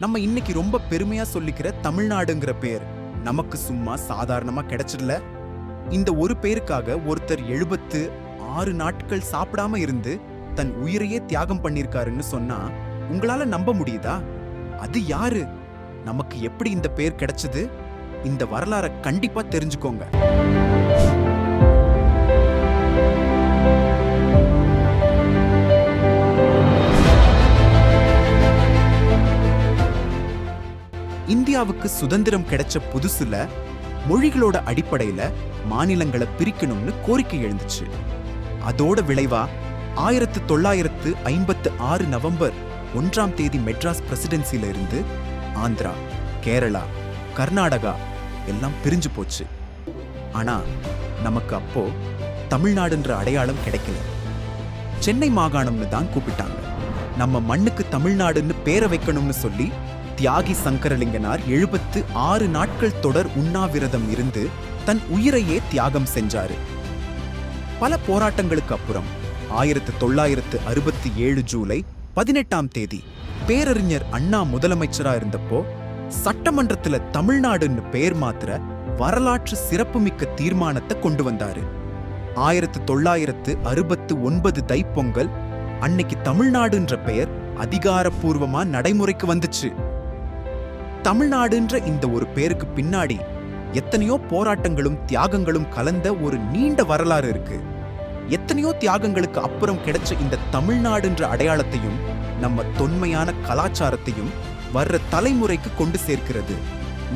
நம்ம இன்னைக்கு ரொம்ப பெருமையா சொல்லிக்கிற தமிழ்நாடுங்கிற பேர் நமக்கு சும்மா சாதாரணமா கிடைச்சிடல. இந்த ஒரு பேருக்காக ஒருத்தர் 76 நாட்கள் சாப்பிடாம இருந்து தன் உயிரையே தியாகம் பண்ணிருக்காருன்னு சொன்னா உங்களால நம்ப முடியுதா? அது யாரு? நமக்கு எப்படி இந்த பேர் கிடைச்சது? இந்த வரலாறை கண்டிப்பா தெரிஞ்சுக்கோங்க. இந்தியாவுக்கு சுதந்திரம் கிடைச்ச புதுசுல மொழிகளோட அடிப்படையில மாநிலங்களை பிரிக்கணும்னு கோரிக்கை எழுந்துச்சு. அதோட விளைவா 1956 நவம்பர் 1 மெட்ராஸ் பிரசிடென்சில இருந்து ஆந்திரா, கேரளா, கர்நாடகா எல்லாம் பிரிஞ்சு போச்சு. ஆனா நமக்கு அப்போ தமிழ்நாடுன்ற அடையாளம் கிடைக்கல. சென்னை மாகாணம்னு தான் கூப்பிட்டாங்க. நம்ம மண்ணுக்கு தமிழ்நாடுன்னு பேரை வைக்கணும்னு சொல்லி தியாகி சங்கரலிங்கனார் 76 நாட்கள் தொடர் உண்ணாவிரதம் இருந்து தன் உயிரையே தியாகம் செஞ்சாரு. பல போராட்டங்களுக்கு அப்புறம் 1967 ஜூலை 18 பேரறிஞர் அண்ணா முதலமைச்சரா இருந்தப்போ சட்டமன்றத்துல தமிழ்நாடுன்னு பேர் மாத்திர வரலாற்று சிறப்புமிக்க தீர்மானத்தை கொண்டு வந்தாரு. 1969 தைப்பொங்கல் அன்னைக்கு தமிழ்நாடுன்ற பெயர் அதிகாரப்பூர்வமா நடைமுறைக்கு வந்துச்சு. தமிழ்நாடுன்ற இந்த ஒரு பேருக்கு பின்னாடி எத்தனையோ போராட்டங்களும் தியாகங்களும் கலந்த ஒரு நீண்ட வரலாறு இருக்கு. எத்தனையோ தியாகங்களுக்கு அப்புறம் கிடைச்ச இந்த தமிழ்நாடுன்ற அடையாளத்தையும் நம்ம தொன்மையான கலாச்சாரத்தையும் வர்ற தலைமுறைக்கு கொண்டு சேர்க்கிறது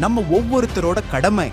நம்ம ஒவ்வொருத்தரோட கடமை.